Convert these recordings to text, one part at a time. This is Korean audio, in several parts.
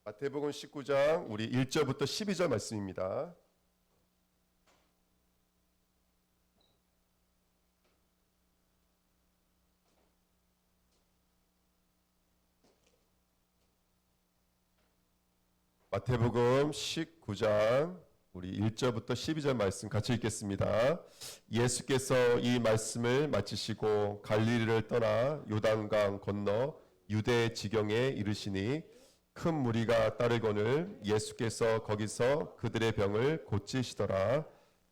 마태복음 19장 우리 1절부터 12절 말씀입니다. 마태복음 19장 우리 1절부터 12절 말씀 같이 읽겠습니다. 예수께서 이 말씀을 마치시고 갈릴리를 떠나 요단강 건너 유대 지경에 이르시니 큰 무리가 따르거늘 예수께서 거기서 그들의 병을 고치시더라.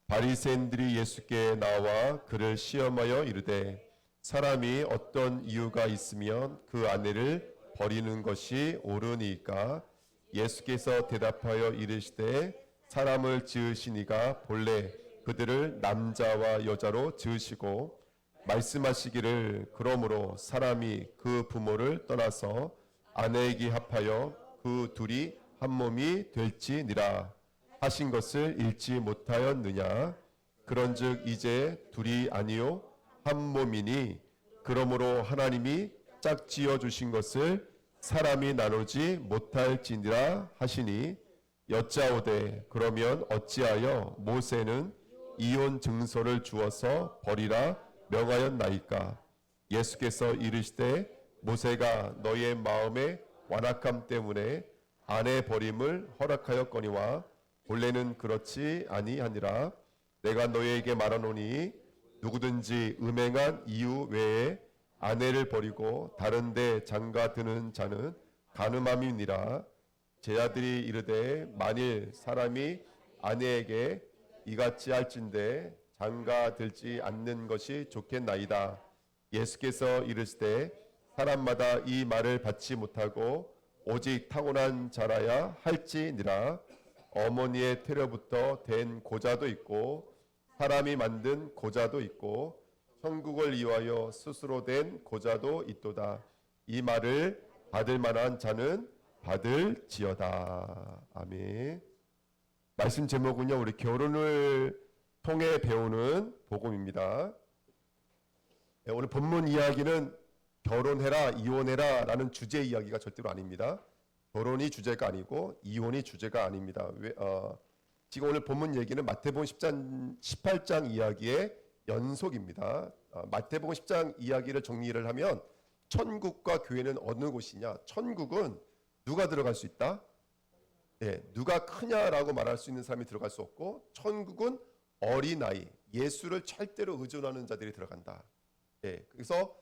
바리새인들이 예수께 나와 그를 시험하여 이르되 사람이 어떤 이유가 있으면 그 아내를 버리는 것이 옳으니까? 예수께서 대답하여 이르시되 사람을 지으시니가 본래 그들을 남자와 여자로 지으시고 말씀하시기를 그러므로 사람이 그 부모를 떠나서 아내에게 합하여 그 둘이 한 몸이 될지니라 하신 것을 읽지 못하였느냐? 그런즉 이제 둘이 아니요 한 몸이니 그러므로 하나님이 짝지어 주신 것을 사람이 나누지 못할지니라 하시니 여짜오되 그러면 어찌하여 모세는 이혼 증서를 주어서 버리라 명하였나이까? 예수께서 이르시되 모세가 너의 마음의 완악함 때문에 아내 버림을 허락하였거니와 본래는 그렇지 아니하니라. 내가 너희에게 말하노니 누구든지 음행한 이유 외에 아내를 버리고 다른 데 장가드는 자는 간음함이니라. 제자들이 이르되 만일 사람이 아내에게 이같이 할진대 장가들지 않는 것이 좋겠나이다. 예수께서 이르시되 사람마다 이 말을 받지 못하고 오직 타고난 자라야 할지니라. 어머니의 태로부터 된 고자도 있고 사람이 만든 고자도 있고 천국을 위하여 스스로 된 고자도 있도다. 이 말을 받을 만한 자는 받을지어다. 아멘. 말씀 제목은요, 우리 결혼을 통해 배우는 복음입니다. 오늘 본문 이야기는 결혼해라, 이혼해라 라는 주제 이야기가 절대로 아닙니다. 결혼이 주제가 아니고 이혼이 주제가 아닙니다. 지금 오늘 본문 얘기는 마태복음 18장 이야기의 연속입니다. 마태복음 10장 이야기를 정리를 하면 천국과 교회는 어느 곳이냐? 천국은 누가 들어갈 수 있다? 누가 크냐라고 말할 수 있는 사람이 들어갈 수 없고 천국은 어린아이, 예수를 절대로 의존하는 자들이 들어간다. 그래서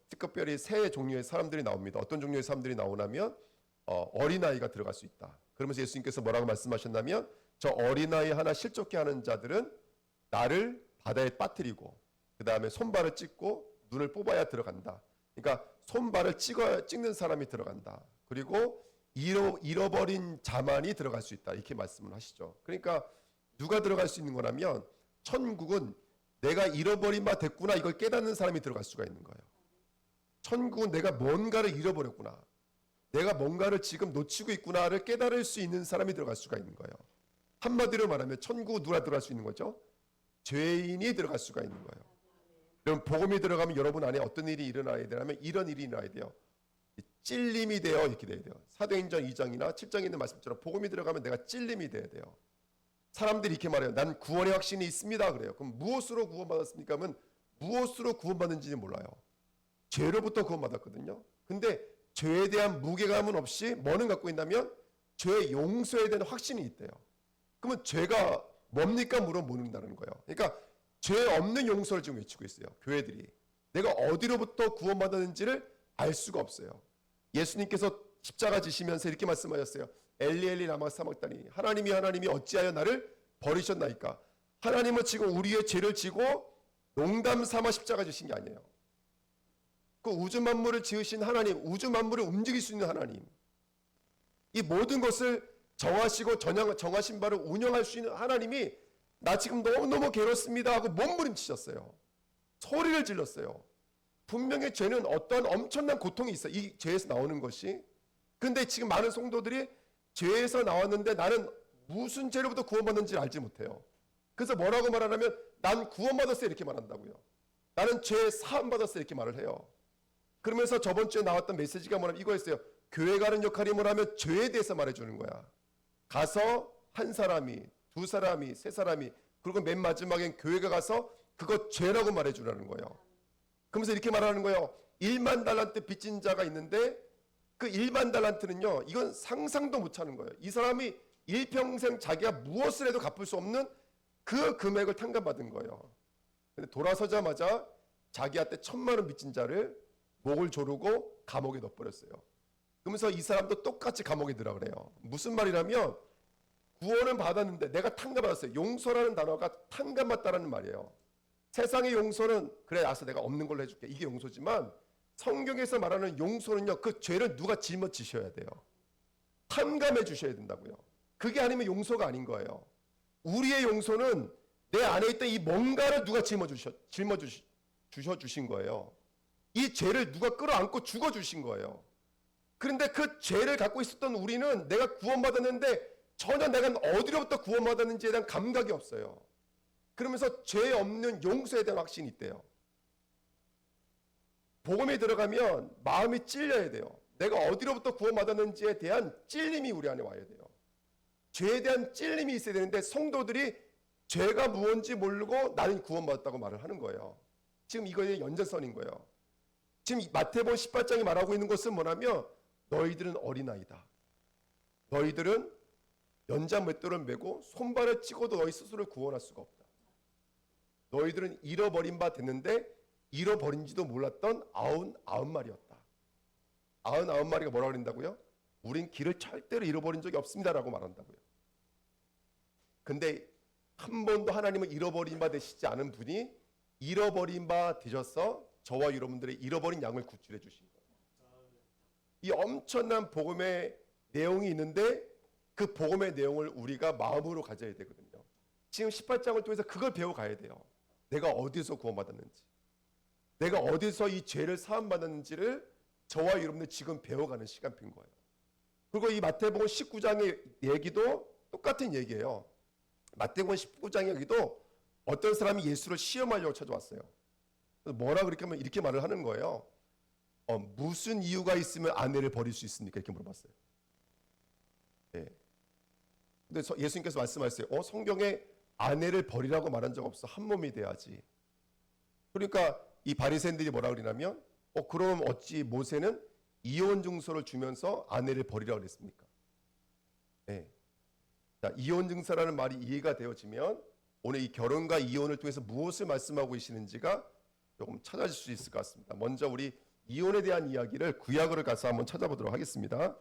특별히 세 종류의 사람들이 나옵니다. 어떤 종류의 사람들이 나오냐면 어린아이가 들어갈 수 있다. 그러면서 예수님께서 뭐라고 말씀하셨냐면 저 어린아이 하나 실족해 하는 자들은 나를 바다에 빠뜨리고 그 다음에 손발을 찍고 눈을 뽑아야 들어간다. 그러니까 손발을 찍는 사람이 들어간다. 그리고 잃어버린 자만이 들어갈 수 있다. 이렇게 말씀을 하시죠. 그러니까 누가 들어갈 수 있는 거냐면 천국은 내가 잃어버린 바 됐구나 이걸 깨닫는 사람이 들어갈 수가 있는 거예요. 천국은 내가 뭔가를 잃어버렸구나. 내가 뭔가를 지금 놓치고 있구나를 깨달을 수 있는 사람이 들어갈 수가 있는 거예요. 한마디로 말하면 천국은 누가 들어갈 수 있는 거죠? 죄인이 들어갈 수가 있는 거예요. 그럼 복음이 들어가면 여러분 안에 어떤 일이 일어나야 되냐면 이런 일이 일어나야 돼요. 찔림이 되어 이렇게 돼야 돼요. 사도행전 2장이나 7장에 있는 말씀처럼 복음이 들어가면 내가 찔림이 돼야 돼요. 사람들이 이렇게 말해요. 난 구원의 확신이 있습니다. 그래요. 그럼 무엇으로 구원받았습니까? 하면 무엇으로 구원받는지는 몰라요. 죄로부터 구원받았거든요. 근데 죄에 대한 무게감은 없이 뭐는 갖고 있냐면 죄의 용서에 대한 확신이 있대요. 그러면 죄가 뭡니까? 물어보는다는 거예요. 그러니까 죄 없는 용서를 지금 외치고 있어요. 교회들이. 내가 어디로부터 구원받았는지를 알 수가 없어요. 예수님께서 십자가 지시면서 이렇게 말씀하셨어요. 엘리 엘리 라마 사막다니 하나님이 어찌하여 나를 버리셨나이까? 하나님은 지금 우리의 죄를 지고 농담 삼아 십자가 지신 게 아니에요. 그 우주 만물을 지으신 하나님, 우주 만물을 움직일 수 있는 하나님, 이 모든 것을 정하시고 정하신 바를 운영할 수 있는 하나님이 나 지금 너무너무 괴롭습니다 하고 몸부림치셨어요. 소리를 질렀어요. 분명히 죄는 어떠한 엄청난 고통이 있어요. 이 죄에서 나오는 것이. 근데 지금 많은 성도들이 죄에서 나왔는데 나는 무슨 죄로부터 구원받는지 알지 못해요. 그래서 뭐라고 말하냐면 난 구원받았어요 이렇게 말한다고요. 나는 죄 사함받았어요 이렇게 말을 해요. 그러면서 저번 주에 나왔던 메시지가 뭐냐면 이거였어요. 교회가 하는 역할이 뭐냐면 죄에 대해서 말해주는 거야. 가서 한 사람이, 두 사람이, 세 사람이, 그리고 맨 마지막엔 교회가 가서 그거 죄라고 말해주라는 거예요. 그러면서 이렇게 말하는 거예요. 1만 달란트 빚진 자가 있는데 그 1만 달란트는요, 이건 상상도 못하는 거예요. 이 사람이 일평생 자기가 무엇을 해도 갚을 수 없는 그 금액을 탕감받은 거예요. 근데 돌아서자마자 자기한테 1,000만 원 빚진 자를 목을 조르고 감옥에 넣어버렸어요. 그러면서 이 사람도 똑같이 감옥에 들어가 그래요. 무슨 말이냐면 구원은 받았는데 내가 탕감받았어요. 용서라는 단어가 탕감받다라는 말이에요. 세상의 용서는 그래 알았어 내가 없는 걸로 해줄게. 이게 용서지만 성경에서 말하는 용서는요, 그 죄를 누가 짊어지셔야 돼요. 탕감해 주셔야 된다고요. 그게 아니면 용서가 아닌 거예요. 우리의 용서는 내 안에 있던 이 뭔가를 누가 짊어주신 거예요. 이 죄를 누가 끌어안고 죽어주신 거예요. 그런데 그 죄를 갖고 있었던 우리는 내가 구원받았는데 전혀 내가 어디로부터 구원받았는지에 대한 감각이 없어요. 그러면서 죄 없는 용서에 대한 확신이 있대요. 복음에 들어가면 마음이 찔려야 돼요. 내가 어디로부터 구원받았는지에 대한 찔림이 우리 안에 와야 돼요. 죄에 대한 찔림이 있어야 되는데 성도들이 죄가 무엇인지 모르고 나는 구원받았다고 말을 하는 거예요. 지금 이거의 연장선인 거예요. 지금 마태복음 18장이 말하고 있는 것은 뭐냐면 너희들은 어린아이다. 너희들은 연장 맷돌을 메고 손발을 찍어도 너희 스스로를 구원할 수가 없다. 너희들은 잃어버린 바 됐는데 잃어버린지도 몰랐던 99마리였다. 99마리가 뭐라고 그런다고요? 우린 길을 절대로 잃어버린 적이 없습니다라고 말한다고요. 근데 한 번도 하나님을 잃어버린 바 되시지 않은 분이 잃어버린 바 되셔서 저와 여러분들의 잃어버린 양을 구출해 주신 거예요. 이 엄청난 복음의 내용이 있는데 그 복음의 내용을 우리가 마음으로 가져야 되거든요. 지금 18장을 통해서 그걸 배워가야 돼요. 내가 어디서 구원받았는지, 내가 어디서 이 죄를 사함받았는지를 저와 여러분들 지금 배워가는 시간표인 거예요. 그리고 이 마태복음 19장의 얘기도 똑같은 얘기예요. 마태복음 19장의 얘기도 어떤 사람이 예수를 시험하려고 찾아왔어요. 뭐라 그렇게 하면 이렇게 말을 하는 거예요. 무슨 이유가 있으면 아내를 버릴 수 있습니까? 이렇게 물어봤어요. 네. 근데 예수님께서 말씀하셨어요. 성경에 아내를 버리라고 말한 적 없어. 한 몸이 돼야지. 그러니까 이 바리새인들이 뭐라 그러냐면 그럼 어찌 모세는 이혼 증서를 주면서 아내를 버리라고 그랬습니까? 네. 자, 이혼 증서라는 말이 이해가 되어지면 오늘 이 결혼과 이혼을 통해서 무엇을 말씀하고 계시는지가 조금 찾아질 수 있을 것 같습니다. 먼저 우리 이혼에 대한 이야기를 구약으로 가서 한번 찾아보도록 하겠습니다.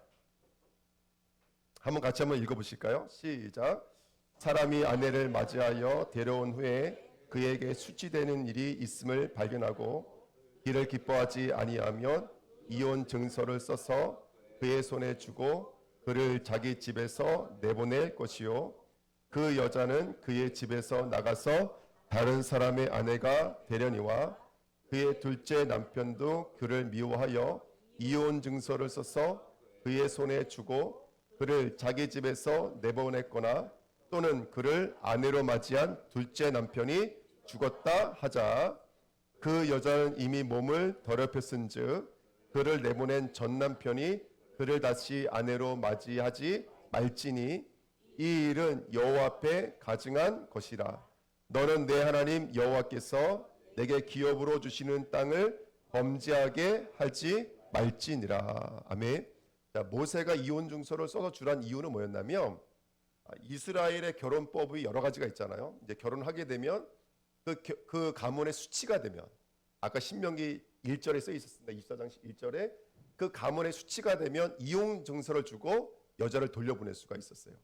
한번 같이 한번 읽어보실까요? 시작. 사람이 아내를 맞이하여 데려온 후에 그에게 수치되는 일이 있음을 발견하고 이를 기뻐하지 아니하면 이혼 증서를 써서 그의 손에 주고 그를 자기 집에서 내보낼 것이요 그 여자는 그의 집에서 나가서 다른 사람의 아내가 되려니와 그의 둘째 남편도 그를 미워하여 이혼 증서를 써서 그의 손에 주고 그를 자기 집에서 내보냈거나 또는 그를 아내로 맞이한 둘째 남편이 죽었다 하자 그 여자는 이미 몸을 더럽혔은즉 그를 내보낸 전 남편이 그를 다시 아내로 맞이하지 말지니 이 일은 여호와 앞에 가증한 것이라. 너는 내 하나님 여호와께서 내게 기업으로 주시는 땅을 범죄하게 하지 말지니라. 아멘. 자, 모세가 이혼 증서를 써서 주란 이유는 뭐였냐면 이스라엘의 결혼법이 여러 가지가 있잖아요. 이제 결혼하게 되면 그 가문의 수치가 되면 아까 신명기 1절에 써 있었습니다. 24장 1절에 그 가문의 수치가 되면 이혼 증서를 주고 여자를 돌려보낼 수가 있었어요.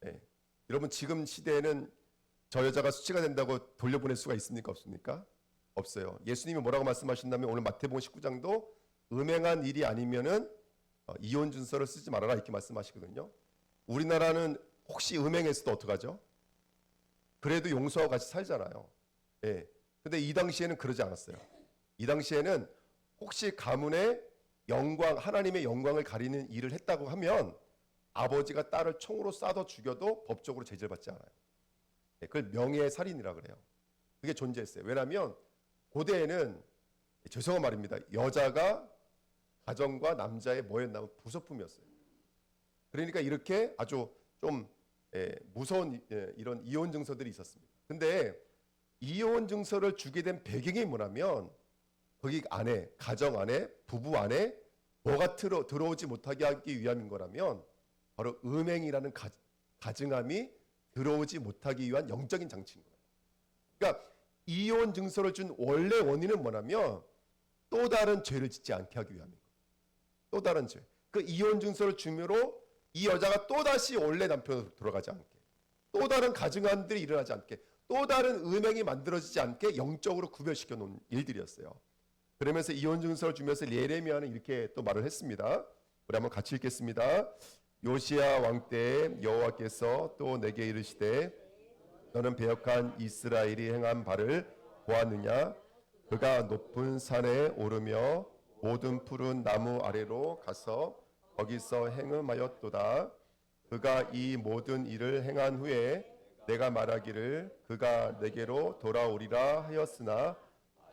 네. 여러분 지금 시대에는 저 여자가 수치가 된다고 돌려보낼 수가 있습니까? 없습니까? 없어요. 예수님이 뭐라고 말씀하신다면 오늘 마태복음 19장도 음행한 일이 아니면은 이혼 증서를 쓰지 말아라 이렇게 말씀하시거든요. 우리나라는 혹시 음행했어도 어떡하죠? 그래도 용서하고 같이 살잖아요. 예. 근데 이 당시에는 그러지 않았어요. 이 당시에는 혹시 가문의 영광, 하나님의 영광을 가리는 일을 했다고 하면 아버지가 딸을 총으로 쏴서 죽여도 법적으로 제재를 받지 않아요. 예, 그걸 명예살인이라 그래요. 그게 존재했어요. 왜냐하면 고대에는 죄송한 말입니다. 여자가 가정과 남자의 뭐였냐면 부속품이었어요. 그러니까 이렇게 아주 좀 무서운 이런 이혼 증서들이 있었습니다. 근데 이혼 증서를 주게 된 배경이 뭐냐면 거기 안에 가정 안에 부부 안에 뭐가 들어오지 못하게 하기 위함인 거라면 바로 음행이라는 가증함이 들어오지 못하기 위한 영적인 장치인 거예요. 그러니까 이혼 증서를 준 원래 원인은 뭐냐면 또 다른 죄를 짓지 않게 하기 위함인 거예요. 또 다른 죄. 그 이혼 증서를 주므로 이 여자가 또다시 원래 남편으로 돌아가지 않게, 또 다른 가증함들이 일어나지 않게, 또 다른 음행이 만들어지지 않게 영적으로 구별시켜 놓은 일들이었어요. 그러면서 이혼 증서를 주면서 예레미야는 이렇게 또 말을 했습니다. 우리 한번 같이 읽겠습니다. 요시야 왕 때 여호와께서 또 내게 이르시되 너는 배역한 이스라엘이 행한 바를 보았느냐? 그가 높은 산에 오르며 모든 푸른 나무 아래로 가서 거기서 행음하였도다. 그가 이 모든 일을 행한 후에 내가 말하기를 그가 내게로 돌아오리라 하였으나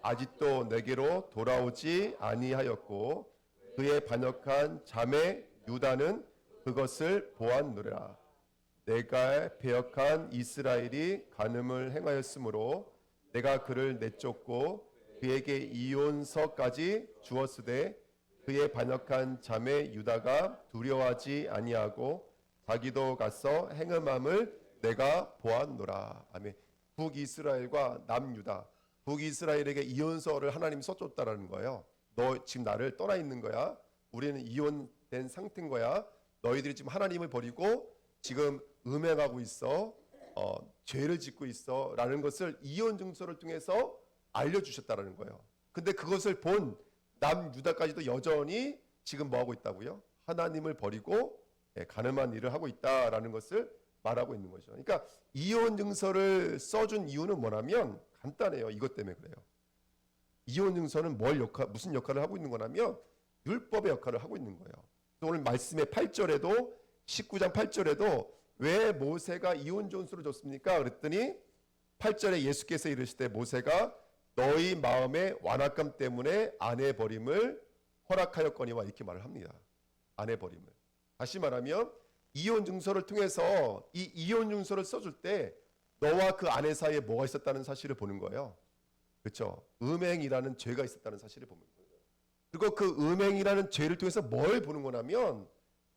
아직도 내게로 돌아오지 아니하였고 그의 반역한 자매 유다는 그것을 보았노라. 내가 배역한 이스라엘이 간음을 행하였으므로 내가 그를 내쫓고 그에게 이혼서까지 주었으되 그의 반역한 자매 유다가 두려워하지 아니하고 자기도 가서 행음함을 내가 보았노라. 아멘. 북이스라엘과 남유다, 북이스라엘에게 이혼서를 하나님이 써줬다라는 거예요. 너 지금 나를 떠나 있는 거야. 우리는 이혼된 상태인 거야. 너희들이 지금 하나님을 버리고 지금 음행하고 있어. 죄를 짓고 있어. 라는 것을 이혼 증서를 통해서 알려주셨다라는 거예요. 근데 그것을 본 남유다까지도 여전히 지금 뭐하고 있다고요? 하나님을 버리고 가늠한 일을 하고 있다라는 것을 말하고 있는 거죠. 그러니까 이혼 증서를 써준 이유는 뭐냐면 간단해요. 이것 때문에 그래요. 이혼 증서는 무슨 역할을 하고 있는 거냐면 율법의 역할을 하고 있는 거예요. 오늘 말씀의 8절에도 19장 8절에도 왜 모세가 이혼 증서를 줬습니까? 그랬더니 8절에 예수께서 이르시되 모세가 너희 마음의 완악감 때문에 아내 버림을 허락하였거니와 이렇게 말을 합니다. 아내 버림을. 다시 말하면 이혼 증서를 통해서 이 이혼 증서를 써줄 때 너와 그 아내 사이에 뭐가 있었다는 사실을 보는 거예요. 그렇죠? 음행이라는 죄가 있었다는 사실을 보는 거예요. 그리고 그 음행이라는 죄를 통해서 뭘 보는 거냐면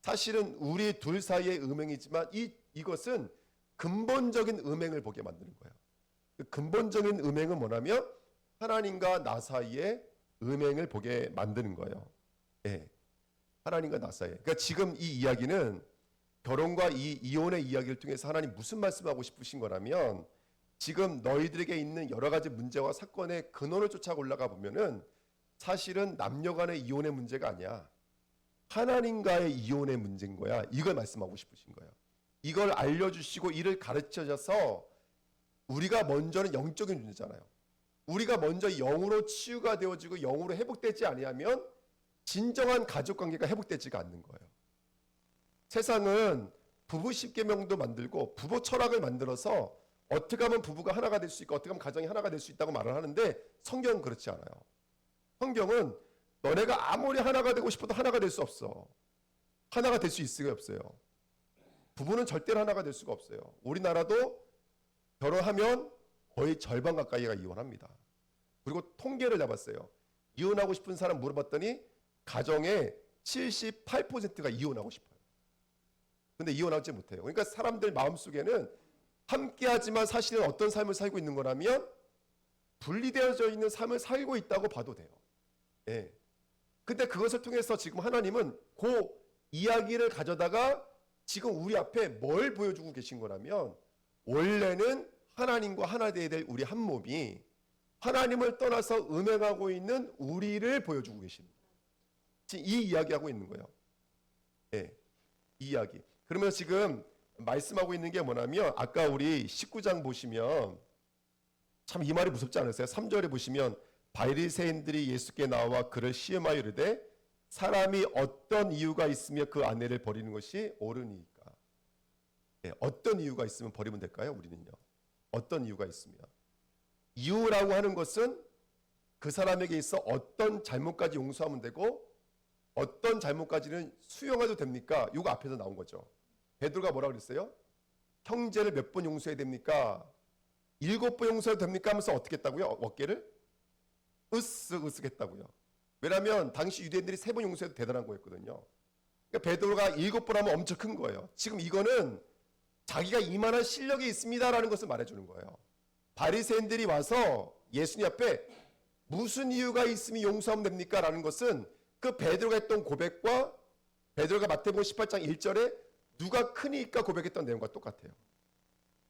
사실은 우리 둘 사이의 음행이지만 이것은 근본적인 음행을 보게 만드는 거예요. 그 근본적인 음행은 뭐냐면 하나님과 나 사이의 음행을 보게 만드는 거예요. 예. 하나님과 나 사이에. 그러니까 지금 이 이야기는 결혼과 이 이혼의 이야기를 통해서 하나님 무슨 말씀하고 싶으신 거라면 지금 너희들에게 있는 여러 가지 문제와 사건의 근원을 쫓아 올라가 보면은 사실은 남녀 간의 이혼의 문제가 아니야. 하나님과의 이혼의 문제인 거야. 이걸 말씀하고 싶으신 거예요. 이걸 알려주시고 이를 가르쳐줘서 우리가 먼저는 영적인 존재잖아요. 우리가 먼저 영으로 치유가 되어지고 영으로 회복되지 아니하면 진정한 가족관계가 회복되지가 않는 거예요. 세상은 부부 10계명도 만들고 부부 철학을 만들어서 어떻게 하면 부부가 하나가 될 수 있고 어떻게 하면 가정이 하나가 될 수 있다고 말을 하는데 성경은 그렇지 않아요. 성경은 너네가 아무리 하나가 되고 싶어도 하나가 될 수 없어. 하나가 될 수 있을 수가 없어요. 부부는 절대로 하나가 될 수가 없어요. 우리나라도 결혼하면 거의 절반 가까이가 이혼합니다. 그리고 통계를 잡았어요. 이혼하고 싶은 사람 물어봤더니 가정의 78%가 이혼하고 싶어요. 근데 이혼하지 못해요. 그러니까 사람들 마음속에는 함께하지만 사실은 어떤 삶을 살고 있는 거라면 분리되어져 있는 삶을 살고 있다고 봐도 돼요. 예. 근데 그것을 통해서 지금 하나님은 그 이야기를 가져다가 지금 우리 앞에 뭘 보여주고 계신 거라면 원래는 하나님과 하나 되어야 될 우리 한 몸이 하나님을 떠나서 음행하고 있는 우리를 보여주고 계십니다. 지금 이 이야기하고 있는 거예요. 예. 이 이야기. 그러면 지금 말씀하고 있는 게 뭐냐면 아까 우리 19장 보시면 참 이 말이 무섭지 않으세요? 3절에 보시면 바리새인들이 예수께 나와 그를 시험하여 이르되 사람이 어떤 이유가 있으며 그 아내를 버리는 것이 옳으니까. 예, 어떤 이유가 있으면 버리면 될까요? 우리는요. 어떤 이유가 있으면. 이유라고 하는 것은 그 사람에게 있어 어떤 잘못까지 용서하면 되고 어떤 잘못까지는 수용해도 됩니까? 이거 앞에서 나온 거죠. 베드로가 뭐라 그랬어요? 형제를 몇 번 용서해야 됩니까? 7번 용서해도 됩니까? 하면서 어떻게 했다고요? 어깨를 으쓱 했다고요. 왜냐하면 당시 유대인들이 3번 용서해도 대단한 거였거든요. 그러니까 베드로가 7번 하면 엄청 큰 거예요. 지금 이거는 자기가 이만한 실력이 있습니다라는 것을 말해주는 거예요. 바리새인들이 와서 예수님 앞에 무슨 이유가 있으면 용서하면 됩니까? 라는 것은 그 베드로가 했던 고백과 베드로가 마태복음 18장 1절에 누가 크니까 고백했던 내용과 똑같아요.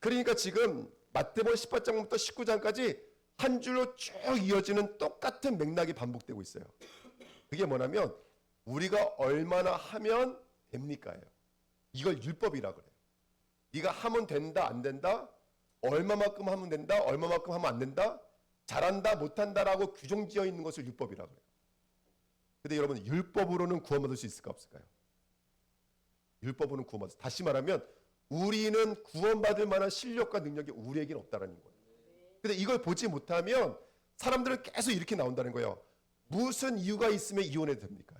그러니까 지금 마태복음 18장부터 19장까지 한 줄로 쭉 이어지는 똑같은 맥락이 반복되고 있어요. 그게 뭐냐면 우리가 얼마나 하면 됩니까예요. 이걸 율법이라 그래요. 네가 하면 된다 안 된다, 얼마만큼 하면 된다, 얼마만큼 하면 안 된다, 잘한다 못한다라고 규정지어 있는 것을 율법이라 그래요. 근데 여러분 율법으로는 구원받을 수 있을까 없을까요? 율법으로는 구원받을 수. 다시 말하면 우리는 구원받을 만한 실력과 능력이 우리에게는 없다라는 거예요. 근데 이걸 보지 못하면 사람들은 계속 이렇게 나온다는 거예요. 무슨 이유가 있으면 이혼해도 됩니까?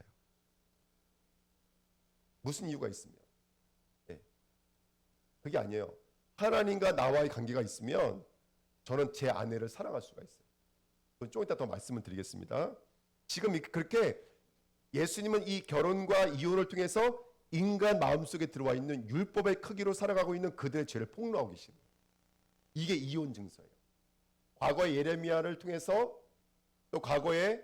무슨 이유가 있으면. 네. 그게 아니에요. 하나님과 나와의 관계가 있으면 저는 제 아내를 사랑할 수가 있어요. 좀 이따 더 말씀을 드리겠습니다. 지금 그렇게 예수님은 이 결혼과 이혼을 통해서 인간 마음속에 들어와 있는 율법의 크기로 살아가고 있는 그들의 죄를 폭로하고 계시는 거예요. 이게 이혼 증서예요. 과거의 예레미야를 통해서 또 과거의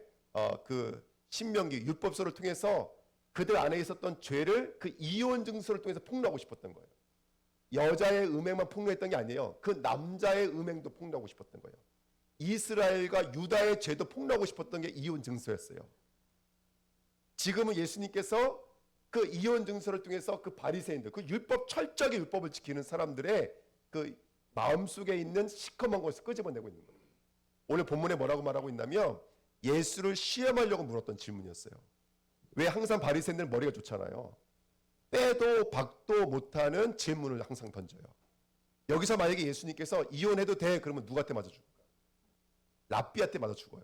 그 신명기 율법서를 통해서 그들 안에 있었던 죄를 그 이혼 증서를 통해서 폭로하고 싶었던 거예요. 여자의 음행만 폭로했던 게 아니에요. 그 남자의 음행도 폭로하고 싶었던 거예요. 이스라엘과 유다의 죄도 폭로하고 싶었던 게 이혼 증서였어요. 지금은 예수님께서 그 이혼 증서를 통해서 그 바리새인들, 그 율법 철저하게 율법을 지키는 사람들의 그 마음속에 있는 시커먼 것을 끄집어내고 있는 거예요. 오늘 본문에 뭐라고 말하고 있냐면 예수를 시험하려고 물었던 질문이었어요. 왜 항상 바리새인들은 머리가 좋잖아요. 빼도 박도 못하는 질문을 항상 던져요. 여기서 만약에 예수님께서 이혼해도 돼 그러면 누구한테 맞아 죽을까요? 랍비한테 맞아 죽어요.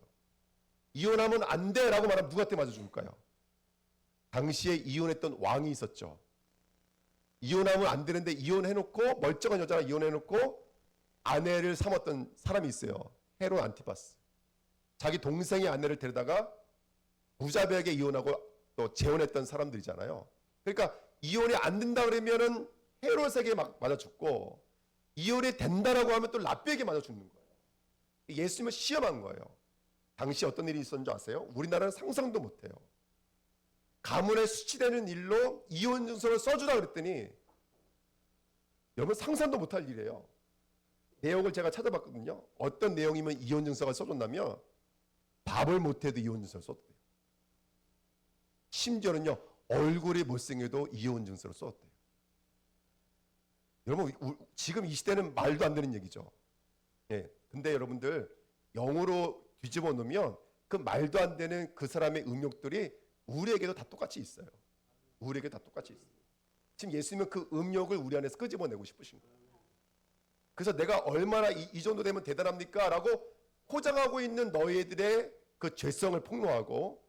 이혼하면 안 돼라고 말하면 누구한테 맞아 죽을까요? 당시에 이혼했던 왕이 있었죠. 이혼하면 안 되는데 이혼해놓고 멀쩡한 여자가 이혼해놓고 아내를 삼았던 사람이 있어요. 헤롯 안티파스. 자기 동생의 아내를 데려다가 무자비하게 이혼하고 또 재혼했던 사람들이잖아요. 그러니까 이혼이 안 된다 그러면은 헤롯에게 맞아 죽고 이혼이 된다라고 하면 또 랍비에게 맞아 죽는 거예요. 예수님을 시험한 거예요. 당시 어떤 일이 있었는 줄 아세요? 우리나라는 상상도 못해요. 가문에 수치되는 일로 이혼 증서를 써주라 그랬더니 여러분 상상도 못할 일이에요. 내용을 제가 찾아봤거든요. 어떤 내용이면 이혼 증서가 써줬냐면 밥을 못해도 이혼 증서를 썼대요. 심지어는요 얼굴이 못생겨도 이혼 증서를 썼대요. 여러분 지금 이 시대는 말도 안 되는 얘기죠. 예. 근데 여러분들 영어로 뒤집어 놓으면 그 말도 안 되는 그 사람의 음욕들이 우리에게도 다 똑같이 있어요. 우리에게 다 똑같이 있어요. 지금 예수님은 그 음욕을 우리 안에서 끄집어내고 싶으신 거예요. 그래서 내가 얼마나 이 정도 되면 대단합니까? 라고 포장하고 있는 너희들의 그 죄성을 폭로하고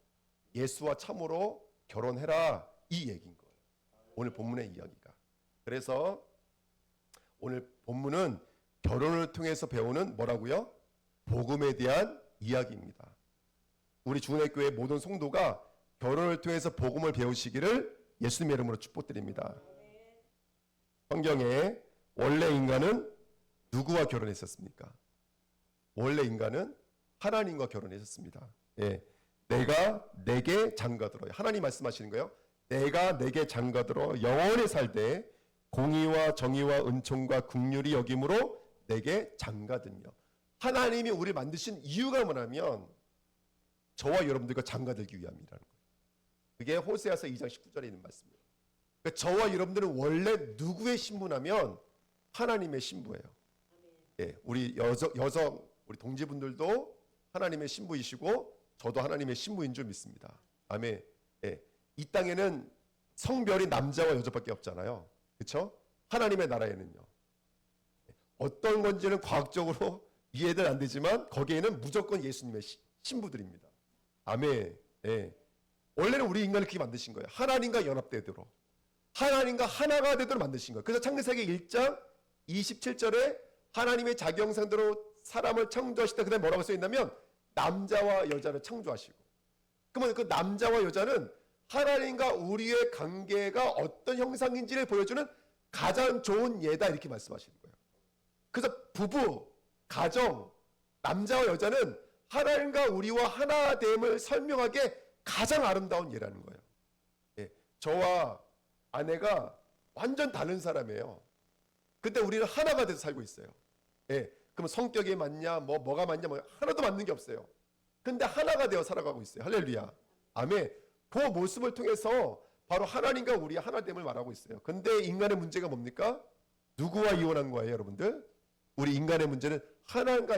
예수와 참으로 결혼해라 이 얘기인 거예요. 오늘 본문의 이야기가. 그래서 오늘 본문은 결혼을 통해서 배우는 뭐라고요? 복음에 대한 이야기입니다. 우리 중원교회 모든 성도가 결혼을 통해서 복음을 배우시기를 예수님의 이름으로 축복드립니다. 성경에 원래 인간은 누구와 결혼했었습니까? 원래 인간은 하나님과 결혼했었습니다. 예, 내가 내게 장가들어. 하나님 말씀하시는 거예요. 내가 내게 장가들어 영원히 살되 공의와 정의와 은총과 긍휼이 여김으로 내게 장가들며. 하나님이 우리를 만드신 이유가 뭐냐면 저와 여러분들과 장가들기 위함이라는 거예요. 그게 호세아서 2장 19절에 있는 말씀이에요. 그러니까 저와 여러분들은 원래 누구의 신부냐면 하나님의 신부예요. 예, 우리 여성 우리 동지분들도 하나님의 신부이시고 저도 하나님의 신부인 줄 믿습니다. 아멘. 예, 이 땅에는 성별이 남자와 여자밖에 없잖아요. 그렇죠? 하나님의 나라에는요. 어떤 건지는 과학적으로 이해는 안 되지만 거기에는 무조건 예수님의 신부들입니다. 아멘. 예. 원래는 우리 인간을 그렇게 만드신 거예요. 하나님과 연합되도록, 하나님과 하나가 되도록 만드신 거예요. 그래서 창세기 1장 27절에 하나님의 자기 형상대로 사람을 창조하시다. 그다음에 뭐라고 써 있냐면 남자와 여자를 창조하시고. 그러면 그 남자와 여자는 하나님과 우리의 관계가 어떤 형상인지를 보여주는 가장 좋은 예다, 이렇게 말씀하시는 거예요. 그래서 부부, 가정, 남자와 여자는 하나님과 우리와 하나됨을 설명하기에 가장 아름다운 예라는 거예요. 예, 저와 아내가 완전 다른 사람이에요. 근데 우리는 하나가 돼서 살고 있어요. 예, 그럼 성격이 맞냐, 뭐가 맞냐, 하나도 맞는 게 없어요. 근데 하나가 되어 살아가고 있어요. 할렐루야. 아멘. 그 모습을 통해서 바로 하나님과 우리 하나됨을 말하고 있어요. 근데 인간의 문제가 뭡니까? 누구와 이혼한 거예요, 여러분들? 우리 인간의 문제는 하나님과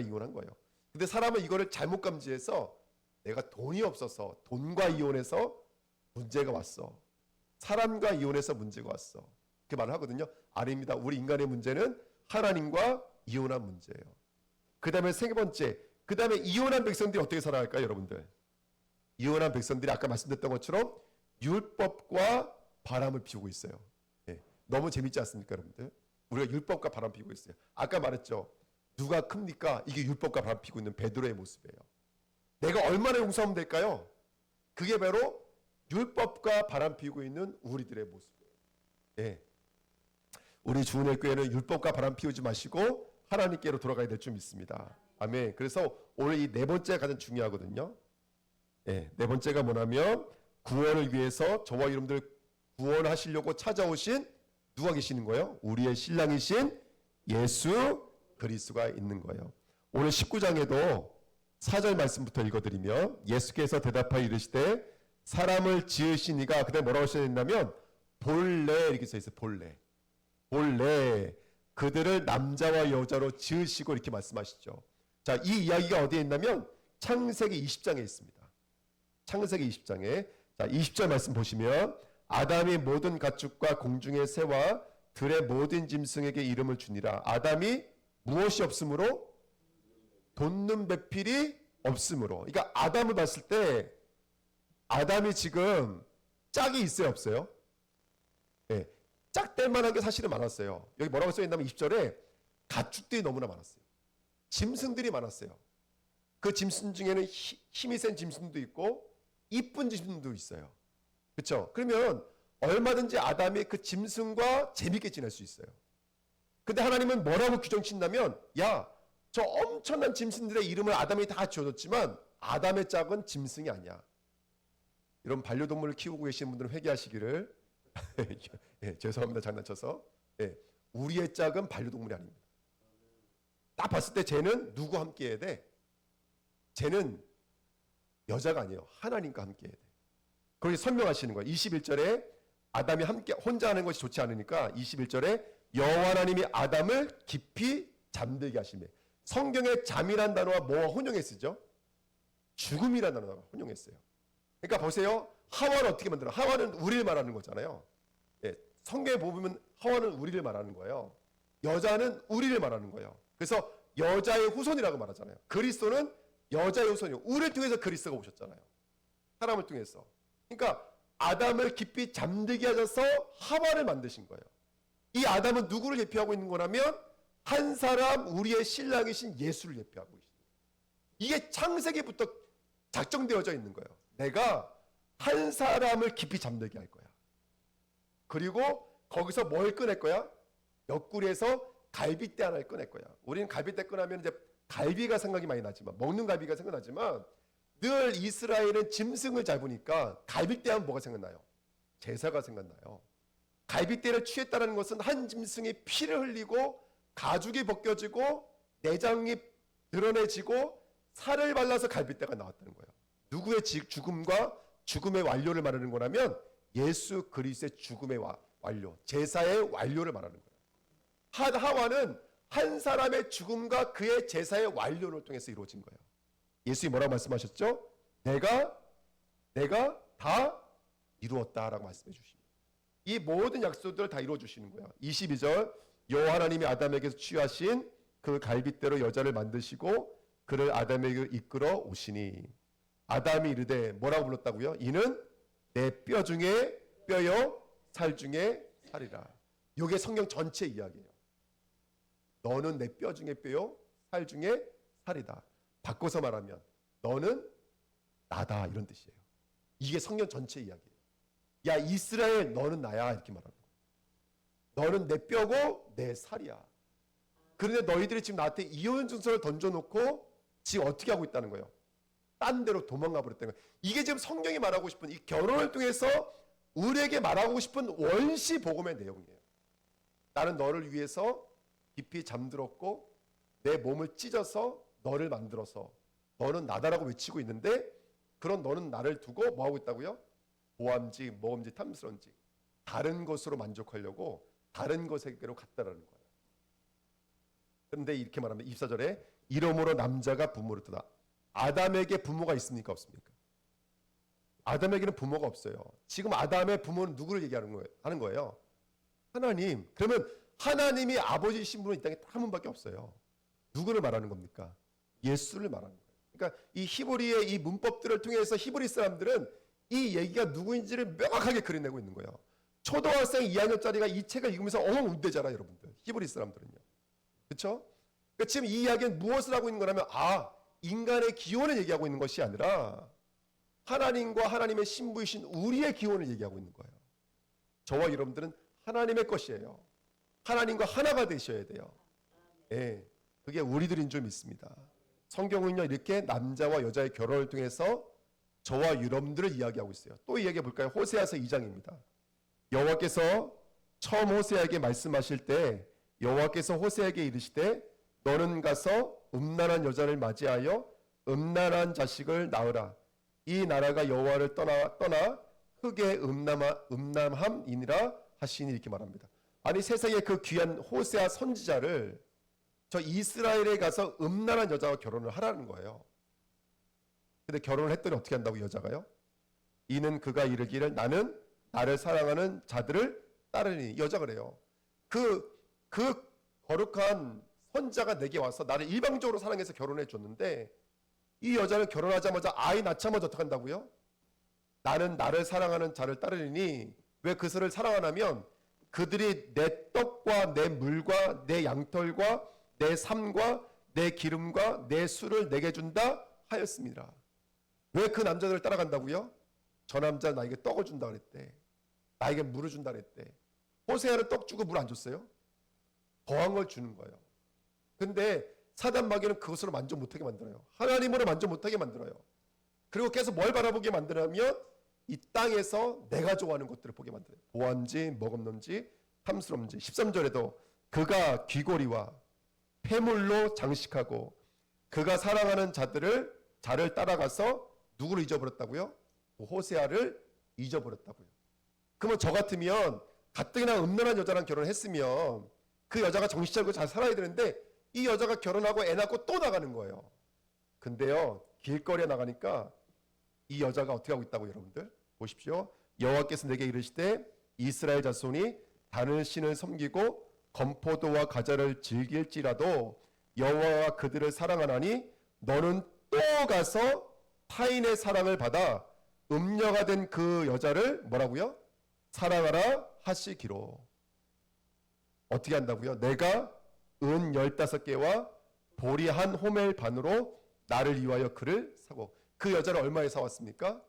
이혼한 거예요. 근데 사람은 이거를 잘못 감지해서 내가 돈이 없어서 돈과 이혼해서 문제가 왔어. 사람과 이혼해서 문제가 왔어. 그렇게 말을 하거든요. 아닙니다. 우리 인간의 문제는 하나님과 이혼한 문제예요. 그 다음에 세 번째, 그 다음에 이혼한 백성들이 어떻게 살아갈까요, 여러분들? 이혼한 백성들이 아까 말씀드렸던 것처럼 율법과 바람을 피우고 있어요. 예, 너무 재밌지 않습니까, 여러분들? 우리가 율법과 바람 피우고 있어요. 아까 말했죠. 누가 큽니까? 이게 율법과 바람 피우고 있는 베드로의 모습이에요. 내가 얼마나 용서하면 될까요? 그게 바로 율법과 바람 피우고 있는 우리들의 모습이에요. 예. 우리 주은혜 교회는 율법과 바람 피우지 마시고 하나님께로 돌아가야 될 줄 믿습니다. 아멘. 그래서 오늘 이 네 번째가 가장 중요하거든요. 예, 네 번째가 뭐냐면 구원을 위해서 저와 여러분들 구원하시려고 찾아오신 누가 계시는 거예요? 우리의 신랑이신 예수 그리스도가 있는 거예요. 오늘 19장에도 4절 말씀부터 읽어드리면 예수께서 대답하여 이르시되 사람을 지으신 이가 그다음에 뭐라고 하셨냐면 본래 이렇게 써 있어요. 본래 그들을 남자와 여자로 지으시고 이렇게 말씀하시죠. 자, 이 이야기가 어디에 있냐면 창세기 20장에 있습니다. 창세기 20장에 자 20절 말씀 보시면 아담이 모든 가축과 공중의 새와 들의 모든 짐승에게 이름을 주니라. 아담이 무엇이 없으므로? 돋는 배필이 없으므로. 그러니까 아담을 봤을 때 아담이 지금 짝이 있어요, 없어요? 네, 짝될 만한 게 사실은 많았어요. 여기 뭐라고 써있냐면 20절에 가축들이 너무나 많았어요. 짐승들이 많았어요. 그 짐승 중에는 힘이 센 짐승도 있고 이쁜 짐승도 있어요. 그렇죠? 그러면 얼마든지 아담이 그 짐승과 재밌게 지낼 수 있어요. 근데 하나님은 뭐라고 규정친다면 야, 저 엄청난 짐승들의 이름을 아담이 다 지어줬지만 아담의 짝은 짐승이 아니야. 이런 반려동물을 키우고 계시는 분들은 회개하시기를 예, 죄송합니다. 장난쳐서. 예, 우리의 짝은 반려동물이 아닙니다. 딱 봤을 때 쟤는 누구와 함께 해야 돼? 쟤는 여자가 아니에요. 하나님과 함께 해야 돼. 그렇게 설명하시는 거예요. 21절에 아담이 함께 혼자 하는 것이 좋지 않으니까 21절에 여호와 하나님이 아담을 깊이 잠들게 하시며 성경에 잠이란 단어와 뭐와 혼용해 쓰죠? 죽음이라는 단어가 혼용했어요. 그러니까 보세요. 하와는 어떻게 만들어? 하와는 우리를 말하는 거잖아요. 예, 성경에 보면 하와는 우리를 말하는 거예요. 여자는 우리를 말하는 거예요. 그래서 여자의 후손이라고 말하잖아요. 그리스도는 여자의 후손이요. 우리를 통해서 그리스도가 오셨잖아요. 사람을 통해서. 그러니까 아담을 깊이 잠들게 하셔서 하와를 만드신 거예요. 이 아담은 누구를 대표하고 있는 거냐면 한 사람 우리의 신랑이신 예수를 대표하고 있습니다. 이게 창세기부터 작정되어져 있는 거예요. 내가 한 사람을 깊이 잠들게 할 거야. 그리고 거기서 뭘 꺼낼 거야? 옆구리에서 갈빗대 하나를 꺼낼 거야. 우리는 갈빗대 꺼내면 이제 갈비가 생각이 많이 나지만 먹는 갈비가 생각나지만 늘 이스라엘은 짐승을 잡으니까 갈빗대 하면 뭐가 생각나요? 제사가 생각나요. 갈빗대를 취했다는 것은 한 짐승이 피를 흘리고 가죽이 벗겨지고 내장이 드러내지고 살을 발라서 갈빗대가 나왔다는 거예요. 누구의 죽음과 죽음의 완료를 말하는 거라면 예수 그리스도의 죽음의 완료, 제사의 완료를 말하는 거예요. 하와는 한 사람의 죽음과 그의 제사의 완료를 통해서 이루어진 거예요. 예수님이 뭐라고 말씀하셨죠? 내가 다 이루었다라고 말씀해 주십니다. 이 모든 약속들을 다 이루어 주시는 거예요. 22절 여호와 하나님이 아담에게서 취하신 그 갈빗대로 여자를 만드시고 그를 아담에게 이끌어 오시니 아담이 이르되 뭐라고 불렀다고요? 이는 내 뼈 중에 뼈요 살 중에 살이라. 이게 성경 전체 이야기예요. 너는 내 뼈 중에 뼈요 살 중에 살이다. 바꿔서 말하면 너는 나다, 이런 뜻이에요. 이게 성경 전체 이야기예요. 야 이스라엘, 너는 나야, 이렇게 말하는 거예요. 너는 내 뼈고 내 살이야. 그런데 너희들이 지금 나한테 이혼 증서를 던져놓고 지금 어떻게 하고 있다는 거예요? 딴 데로 도망가 버렸다는 거예요. 이게 지금 성경이 말하고 싶은, 이 결혼을 통해서 우리에게 말하고 싶은 원시 복음의 내용이에요. 나는 너를 위해서 깊이 잠들었고 내 몸을 찢어서 너를 만들어서 너는 나다라고 외치고 있는데, 그런 너는 나를 두고 뭐하고 있다고요? 보암직, 모험직, 탐스러운직, 다른 것으로 만족하려고 다른 것에게로 갔다라는 거예요. 그런데 이렇게 말합니다. 24절에 이러므로 남자가 부모를 두다. 아담에게 부모가 있습니까? 없습니까? 아담에게는 부모가 없어요. 지금 아담의 부모는 누구를 얘기하는 거예요? 하는 거예요? 하나님. 그러면 하나님이 아버지이신 분은 이 땅에 딱 한 분밖에 없어요. 누구를 말하는 겁니까? 예수를 말하는 거예요. 그러니까 이 히브리의 이 문법들을 통해서 히브리 사람들은 이 얘기가 누구인지를 명확하게 그려내고 있는 거예요. 초등학생 2학년짜리가 이 책을 읽으면서 엉엉 운대잖아요, 여러분들. 히브리 사람들은요. 그렇죠? 그러니까 지금 이 이야기는 무엇을 하고 있는 거냐면, 인간의 기원을 얘기하고 있는 것이 아니라 하나님과 하나님의 신부이신 우리의 기원을 얘기하고 있는 거예요. 저와 여러분들은 하나님의 것이에요. 하나님과 하나가 되셔야 돼요. 예, 그게 우리들인 줄 믿습니다. 성경은요, 이렇게 남자와 여자의 결혼을 통해서 저와 여러분들을 이야기하고 있어요. 또 이야기해 볼까요? 호세아서 2장입니다. 여호와께서 처음 호세아에게 말씀하실 때 여호와께서 호세아에게 이르시되 너는 가서 음란한 여자를 맞이하여 음란한 자식을 낳으라. 이 나라가 여호와를 떠나 흙의 음남함이니라 하시니, 이렇게 말합니다. 아니, 세상에 그 귀한 호세아 선지자를 저 이스라엘에 가서 음란한 여자와 결혼을 하라는 거예요. 근데 결혼을 했더니 어떻게 한다고, 여자가요? 이는 그가 이르기를 나는 나를 사랑하는 자들을 따르니. 여자가 그래요. 그 거룩한 선자가 내게 와서 나를 일방적으로 사랑해서 결혼해 줬는데, 이 여자는 결혼하자마자 아이 낳자마자 어떻게 한다고요? 나는 나를 사랑하는 자를 따르니. 왜 그들을 사랑하냐면 그들이 내 떡과 내 물과 내 양털과 내 삶과 내 기름과 내 술을 내게 준다 하였습니다. 왜 그 남자들을 따라간다고요? 저 남자 나에게 떡을 준다 그랬대. 나에게 물을 준다 그랬대. 호세아는 떡 주고 물 안 줬어요? 더한 걸 주는 거예요. 근데 사단 마귀는 그것으로 만족 못하게 만들어요. 하나님으로 만족 못하게 만들어요. 그리고 계속 뭘 바라보게 만들냐면 이 땅에서 내가 좋아하는 것들을 보게 만들어요. 보암지, 먹음론지, 탐스러움지. 13절에도 그가 귀고리와 폐물로 장식하고 그가 사랑하는 자를 따라가서 누구를 잊어버렸다고요? 호세아를 잊어버렸다고요. 그러면 저 같으면 가뜩이나 음란한 여자랑 결혼했으면 그 여자가 정신 차리고 잘 살아야 되는데, 이 여자가 결혼하고 애 낳고 또 나가는 거예요. 근데요, 길거리에 나가니까 이 여자가 어떻게 하고 있다고, 여러분들 보십시오. 여호와께서 내게 이르시되 이스라엘 자손이 다른 신을 섬기고 건포도와 과자를 즐길지라도 여호와가 그들을 사랑하나니 너는 또 가서 타인의 사랑을 받아 음녀가 된 그 여자를 뭐라고요? 사랑하라 하시기로. 어떻게 한다고요? 내가 은 15개와 보리 한 호멜 반으로 나를 위하여 그를 사고. 그 여자를 얼마에 사왔습니까?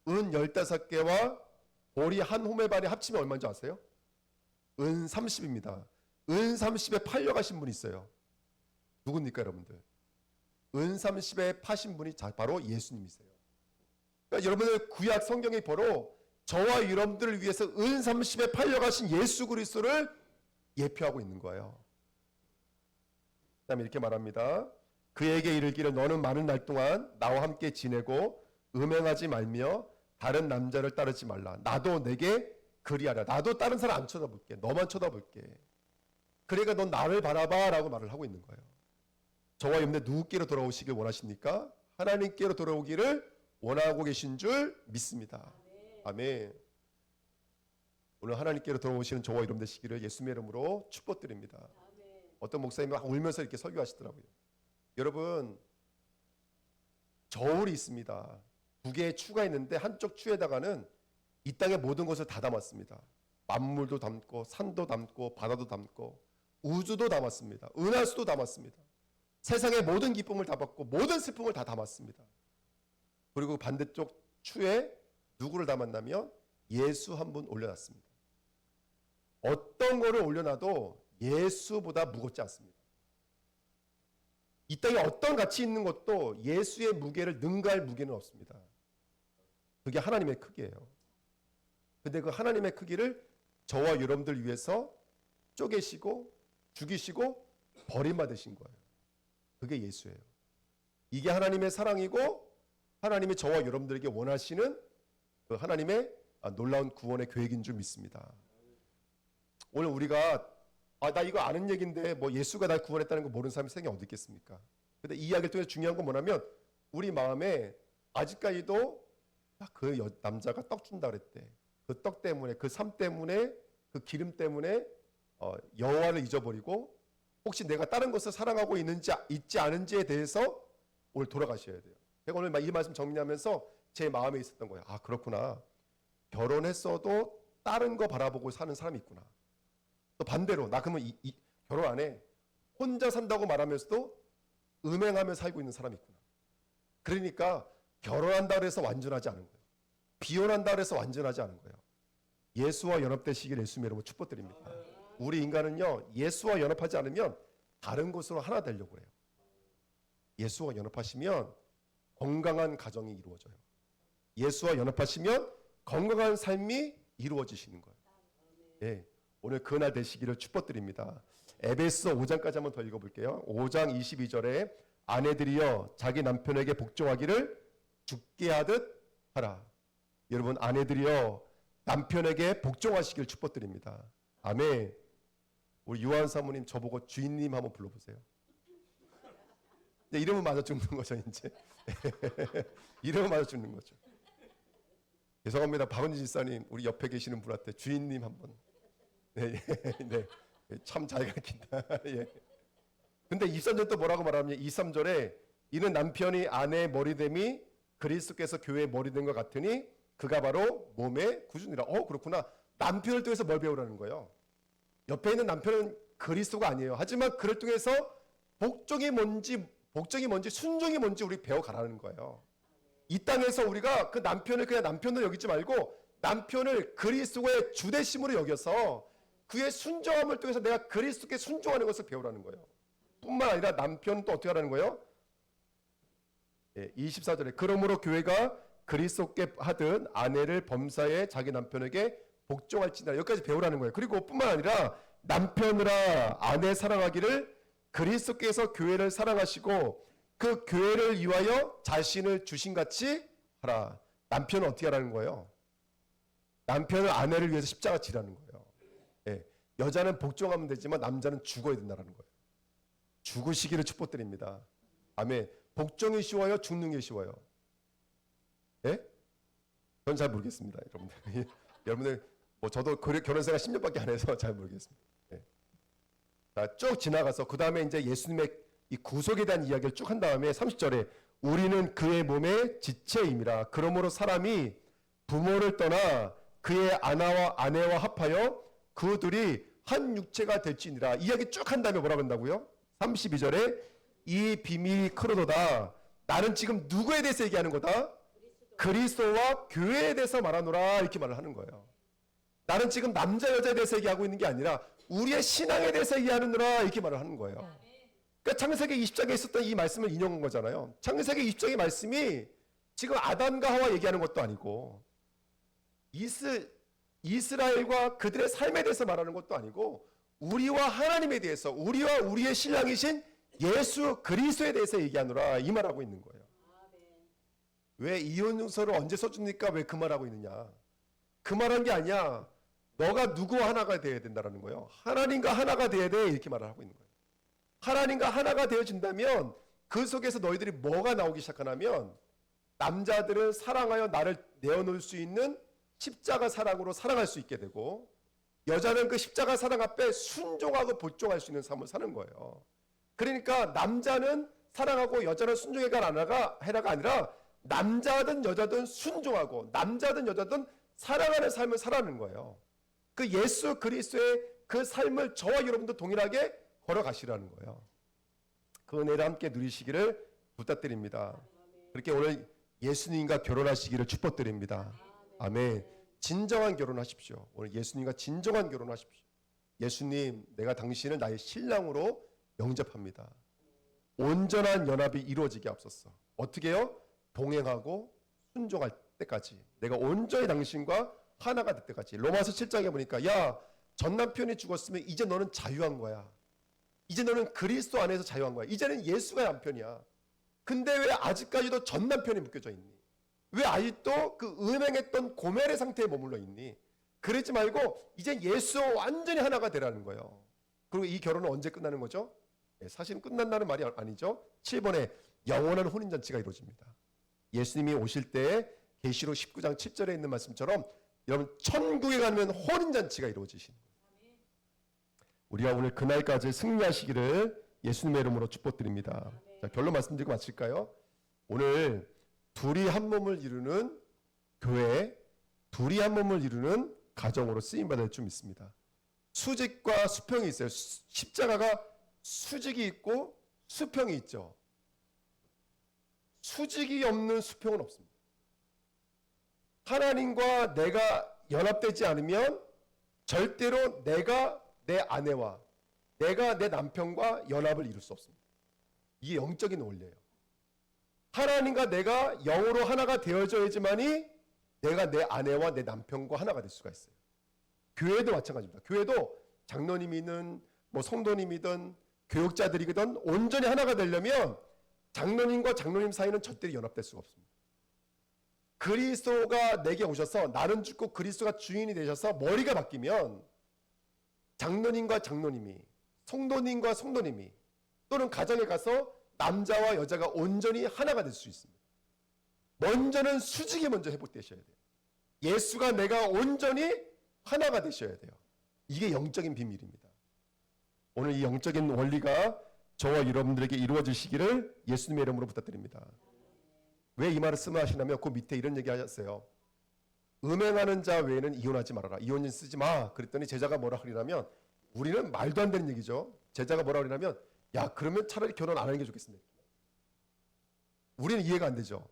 은 15개와 보리 한 호멜 반이 합치면 얼마인지 아세요? 은 30입니다. 은 30에 팔려가신 분이 있어요. 누굽니까, 여러분들? 은 30에 파신 분이 바로 예수님이세요. 그러니까 여러분들 구약 성경의 보로 저와 여러분들을 위해서 은 30에 팔려가신 예수 그리스도를 예표하고 있는 거예요. 그 다음에 이렇게 말합니다. 그에게 이르기를 너는 많은 날 동안 나와 함께 지내고 음행하지 말며 다른 남자를 따르지 말라. 나도 내게 그리하라. 나도 다른 사람 안 쳐다볼게. 너만 쳐다볼게. 그러니까 넌 나를 바라봐 라고 말을 하고 있는 거예요. 저와 여러분들 누구께로 돌아오시길 원하십니까? 하나님께로 돌아오기를 원하고 계신 줄 믿습니다. 아멘. 오늘 하나님께로 돌아오시는 저와 여러분 되시기를 예수님의 이름으로 축복드립니다. 어떤 목사님이 막 울면서 이렇게 설교하시더라고요. 여러분, 저울이 있습니다. 두 개의 추가 있는데 한쪽 추에다가는 이 땅의 모든 것을 다 담았습니다. 만물도 담고 산도 담고 바다도 담고 우주도 담았습니다. 은하수도 담았습니다. 세상의 모든 기쁨을 담았고 모든 슬픔을 다 담았습니다. 그리고 반대쪽 추에 누구를 담았냐면 예수 한 분 올려놨습니다. 어떤 거를 올려놔도 예수보다 무겁지 않습니다. 이 땅에 어떤 가치 있는 것도 예수의 무게를 능가할 무게는 없습니다. 그게 하나님의 크기예요. 근데 그 하나님의 크기를 저와 여러분들 위해서 쪼개시고 죽이시고 버림받으신 거예요. 그게 예수예요. 이게 하나님의 사랑이고 하나님이 저와 여러분들에게 원하시는 그 하나님의 놀라운 구원의 계획인 줄 믿습니다. 오늘 우리가 나 이거 아는 얘기인데 뭐 예수가 날 구원했다는 거 모르는 사람이 세상에 어디 있겠습니까? 근데 이 이야기를 통해서 중요한 건 뭐냐면 우리 마음에 아직까지도 그 남자가 떡 준다 그랬대. 그 떡 때문에 그 삶 때문에 그 기름 때문에 여호와를 잊어버리고 혹시 내가 다른 것을 사랑하고 있지 않은지에 대해서 오늘 돌아가셔야 돼요. 제가 오늘 이 말씀 정리하면서 제 마음에 있었던 거예요. 아 그렇구나. 결혼했어도 다른 거 바라보고 사는 사람이 있구나. 또 반대로 나 그러면 결혼 안 해. 혼자 산다고 말하면서도 음행하며 살고 있는 사람이 있구나. 그러니까 결혼한다고 해서 완전하지 않은 거예요. 비혼한다고 해서 완전하지 않은 거예요. 예수와 연합되시길 예수님의 이름으로 축복드립니다. 우리 인간은요 예수와 연합하지 않으면 다른 것으로 하나 되려고 해요. 예수와 연합하시면 건강한 가정이 이루어져요. 예수와 연합하시면 건강한 삶이 이루어지시는 거예요. 예, 오늘 그날 되시기를 축복드립니다. 에베소 5장까지 한번 더 읽어볼게요. 5장 22절에 아내들이여 자기 남편에게 복종하기를 죽게 하듯 하라. 여러분 아내들이여 남편에게 복종하시길 축복드립니다. 아멘. 우리 유한 사모님 저보고 주인님 한번 불러보세요. 이름은 맞아 죽는 거죠 이제. 이름은 맞아 죽는 거죠. 죄송합니다. 박은지 집사님 우리 옆에 계시는 분한테 주인님 한번. 네, 네. 참 잘 가르친다. 예. 근데 23절 또 뭐라고 말하냐면 23절에 이는 남편이 아내의 머리됨이 그리스도께서 교회의 머리된 것 같으니 그가 바로 몸의 구주니라. 그렇구나. 남편을 통해서 뭘 배우라는 거예요? 옆에 있는 남편은 그리스도가 아니에요. 하지만 그를 통해서 복종이 뭔지 순종이 뭔지 우리 배워가라는 거예요. 이 땅에서 우리가 그 남편을 그냥 남편으로 여기지 말고 남편을 그리스도의 주대심으로 여겨서 그의 순종함을 통해서 내가 그리스도께 순종하는 것을 배우라는 거예요. 뿐만 아니라 남편은 또 어떻게 하라는 거예요? 24절에 그러므로 교회가 그리스도께 하듯 아내를 범사에 자기 남편에게 복종할지니라. 여기까지 배우라는 거예요. 그리고 뿐만 아니라 남편으로 아내 사랑하기를 그리스도께서 교회를 사랑하시고 그 교회를 위하여 자신을 주신같이 하라. 남편은 어떻게 하라는 거예요? 남편은 아내를 위해서 십자가 지라는 거예요. 예. 여자는 복종하면 되지만 남자는 죽어야 된다는 거예요. 죽으시기를 축복드립니다. 아멘. 복종이 쉬워요? 죽는 게 쉬워요? 예? 전 잘 모르겠습니다. 여러분들. 여러분들 뭐 저도 결혼 생활 10년밖에 안 해서 잘 모르겠습니다. 예. 자, 쭉 지나가서 그 다음에 이제 예수님의 이 구속에 대한 이야기를 쭉 한 다음에 30절에 우리는 그의 몸의 지체임이라. 그러므로 사람이 부모를 떠나 그의 아내와 합하여 그 둘이 한 육체가 될지니라. 이야기 쭉 한 다음에 뭐라고 한다고요? 32절에 이 비밀이 크로도다. 나는 지금 누구에 대해서 얘기하는 거다? 그리스도와 교회에 대해서 말하노라. 이렇게 말을 하는 거예요. 나는 지금 남자 여자에 대해서 얘기하고 있는 게 아니라 우리의 신앙에 대해서 얘기하느라 이렇게 말을 하는 거예요. 그러니까 창세기 20장에 있었던 이 말씀을 인용한 거잖아요. 창세기 20장의 말씀이 지금 아담과 하와 얘기하는 것도 아니고 이스라엘과 그들의 삶에 대해서 말하는 것도 아니고 우리와 하나님에 대해서 우리와 우리의 신랑이신 예수 그리스도에 대해서 얘기하노라 이 말하고 있는 거예요. 왜 이혼서를 언제 써줍니까? 왜 그 말하고 있느냐? 그 말한 게 아니야. 너가 누구와 하나가 되어야 된다는 거예요. 하나님과 하나가 되어야 돼 이렇게 말을 하고 있는 거예요. 하나님과 하나가 되어진다면 그 속에서 너희들이 뭐가 나오기 시작하냐면 남자들은 사랑하여 나를 내어놓을 수 있는 십자가 사랑으로 사랑할 수 있게 되고 여자는 그 십자가 사랑 앞에 순종하고 복종할 수 있는 삶을 사는 거예요. 그러니까 남자는 사랑하고 여자는 순종해가 해라가 아니라 남자든 여자든 순종하고 남자든 여자든 사랑하는 삶을 살아가는 거예요. 그 예수 그리스도의 그 삶을 저와 여러분도 동일하게 걸어가시라는 거예요. 그 은혜를 함께 누리시기를 부탁드립니다. 그렇게 오늘 예수님과 결혼하시기를 축복드립니다. 아멘. 진정한 결혼하십시오. 오늘 예수님과 진정한 결혼하십시오. 예수님, 내가 당신을 나의 신랑으로 영접합니다. 온전한 연합이 이루어지게 앞섰어. 어떻게 해요? 동행하고 순종할 때까지. 내가 온전히 당신과 하나가 될 때까지. 로마서 7장에 보니까 야, 전 남편이 죽었으면 이제 너는 자유한 거야. 이제 너는 그리스도 안에서 자유한 거야. 이제는 예수가 남편이야. 근데 왜 아직까지도 전 남편이 묶여져 있니? 왜 아직도 그 음행했던 고멜의 상태에 머물러 있니? 그러지 말고 이제 예수와 완전히 하나가 되라는 거예요. 그리고 이 결혼은 언제 끝나는 거죠? 사실은 끝난다는 말이 아니죠. 7번에 영원한 혼인잔치가 이루어집니다. 예수님이 오실 때 계시록 19장 7절에 있는 말씀처럼 여러분 천국에 가면 혼인잔치가 이루어지시는 거예요. 우리가 오늘 그날까지 승리하시기를 예수님의 이름으로 축복드립니다. 자, 결론 말씀드리고 마칠까요? 오늘 둘이 한 몸을 이루는 교회, 둘이 한 몸을 이루는 가정으로 쓰임받을 줄 믿습니다. 수직과 수평이 있어요. 십자가가 수직이 있고 수평이 있죠. 수직이 없는 수평은 없습니다. 하나님과 내가 연합되지 않으면 절대로 내가 내 아내와 내가 내 남편과 연합을 이룰 수 없습니다. 이게 영적인 원리예요. 하나님과 내가 영으로 하나가 되어져야지만이 내가 내 아내와 내 남편과 하나가 될 수가 있어요. 교회도 마찬가지입니다. 교회도 장로님이든 뭐 성도님이든 교육자들이든 온전히 하나가 되려면 장로님과 장로님 사이는 절대로 연합될 수가 없습니다. 그리스도가 내게 오셔서 나는 죽고 그리스도가 주인이 되셔서 머리가 바뀌면 장로님과 장로님이 성도님과 성도님이 또는 가정에 가서 남자와 여자가 온전히 하나가 될 수 있습니다. 먼저는 수직이 먼저 회복되셔야 돼요. 예수가 내가 온전히 하나가 되셔야 돼요. 이게 영적인 비밀입니다. 오늘 이 영적인 원리가 저와 여러분들에게 이루어지시기를 예수님의 이름으로 부탁드립니다. 왜 이 말을 쓰시냐면 그 밑에 이런 얘기 하셨어요. 음행하는 자 외에는 이혼하지 말아라. 이혼인 쓰지 마. 그랬더니 제자가 뭐라 그러냐면 우리는 말도 안 되는 얘기죠. 제자가 뭐라 그러냐면 야 그러면 차라리 결혼 안 하는 게 좋겠습니다. 우리는 이해가 안 되죠.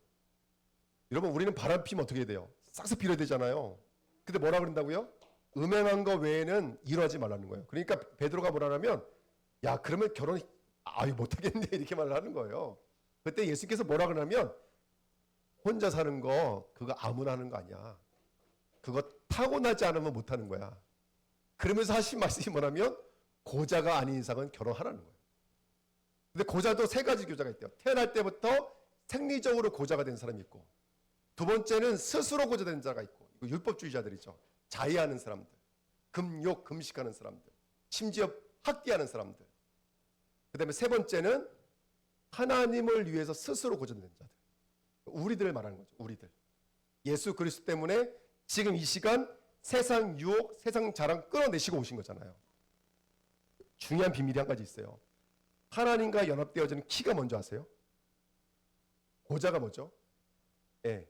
여러분 우리는 바람 피면 어떻게 해야 돼요? 싹싹 빌어야 되잖아요. 근데 뭐라 그런다고요? 음행한 거 외에는 이혼하지 말라는 거예요. 그러니까 베드로가 뭐라 하냐면 야 그러면 결혼 못하겠네 이렇게 말을 하는 거예요. 그때 예수께서 뭐라 그러냐면 혼자 사는 거 그거 아무나 하는 거 아니야. 그거 타고나지 않으면 못하는 거야. 그러면서 하신 말씀이 뭐냐면 고자가 아닌 이상은 결혼하라는 거예요. 근데 고자도 세 가지 교자가 있대요. 태어날 때부터 생리적으로 고자가 된 사람이 있고 두 번째는 스스로 고자된 자가 있고 이거 율법주의자들이죠. 자해하는 사람들, 금욕, 금식하는 사람들, 심지어 학대하는 사람들. 그 다음에 세 번째는 하나님을 위해서 스스로 고전된 자들. 우리들을 말하는 거죠. 우리들. 예수 그리스도 때문에 지금 이 시간 세상 유혹, 세상 자랑 끌어내시고 오신 거잖아요. 중요한 비밀이 한 가지 있어요. 하나님과 연합되어지는 키가 뭔지 아세요? 고자가 뭐죠? 예.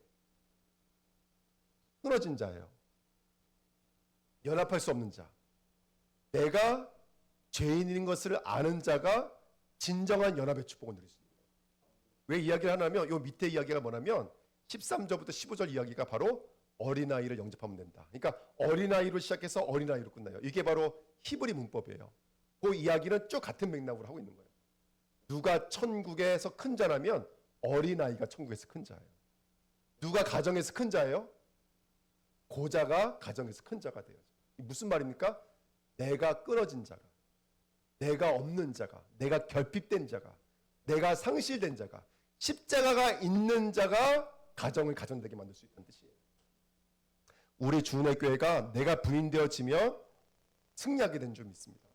끊어진 자예요. 연합할 수 없는 자. 내가 죄인인 것을 아는 자가 진정한 연합의 축복을 누릴 수 있습니다. 왜 이야기를 하냐면 요 밑에 이야기가 뭐냐면 13절부터 15절 이야기가 바로 어린아이를 영접하면 된다. 그러니까 어린아이로 시작해서 어린아이로 끝나요. 이게 바로 히브리 문법이에요. 그 이야기는 쭉 같은 맥락으로 하고 있는 거예요. 누가 천국에서 큰 자라면 어린아이가 천국에서 큰 자예요. 누가 가정에서 큰 자예요? 고자가 가정에서 큰 자가 돼요. 무슨 말입니까? 내가 끊어진 자가, 내가 없는 자가, 내가 결핍된 자가, 내가 상실된 자가, 십자가가 있는 자가 가정을 가정되게 만들 수 있다는 뜻이에요. 우리 주은혜 교회가 내가 부인되어지며 승리하게 된 줄 믿습니다.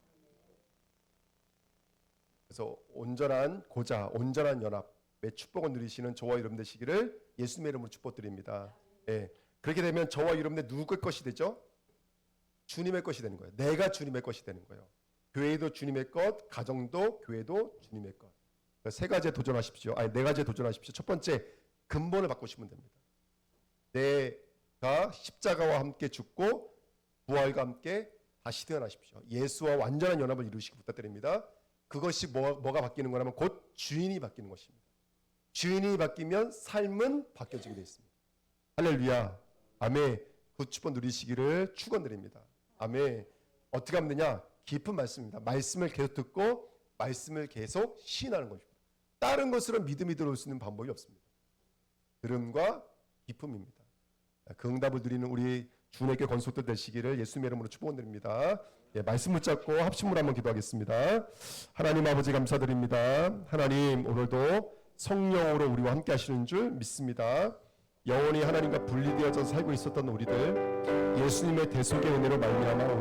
그래서 온전한 고자, 온전한 연합의 축복을 누리시는 저와 여러분 되시기를 예수님의 이름으로 축복드립니다. 예. 그렇게 되면 저와 여러분들 누구의 것이 되죠? 주님의 것이 되는 거예요. 내가 주님의 것이 되는 거예요. 교회도 주님의 것, 가정도 교회도 주님의 것. 세 가지에 도전하십시오. 아니, 네 가지에 도전하십시오. 첫 번째, 근본을 바꾸시면 됩니다. 내가 십자가와 함께 죽고 부활과 함께 다시 태어나십시오. 예수와 완전한 연합을 이루시기 부탁드립니다. 그것이 뭐가 바뀌는 거냐면 곧 주인이 바뀌는 것입니다. 주인이 바뀌면 삶은 바뀌어지게 되어 있습니다. 할렐루야. 아멘. 그 축복 누리시기를 축원드립니다. 아멘. 어떻게 하면 되냐? 깊은 말씀입니다. 말씀을 계속 듣고 말씀을 계속 시인하는 것입니다. 다른 것으로 믿음이 들어올 수 있는 방법이 없습니다. 들음과 기쁨입니다. 그 응답을 누리는 우리 주님께 건속들 되시기를 예수님의 이름으로 축복드립니다. 예, 말씀 붙잡고 합심으로 한번 기도하겠습니다. 하나님 아버지 감사드립니다. 하나님 오늘도 성령으로 우리와 함께 하시는 줄 믿습니다. 영원히 하나님과 분리되어져 살고 있었던 우리들 예수님의 대속의 은혜로 말미암아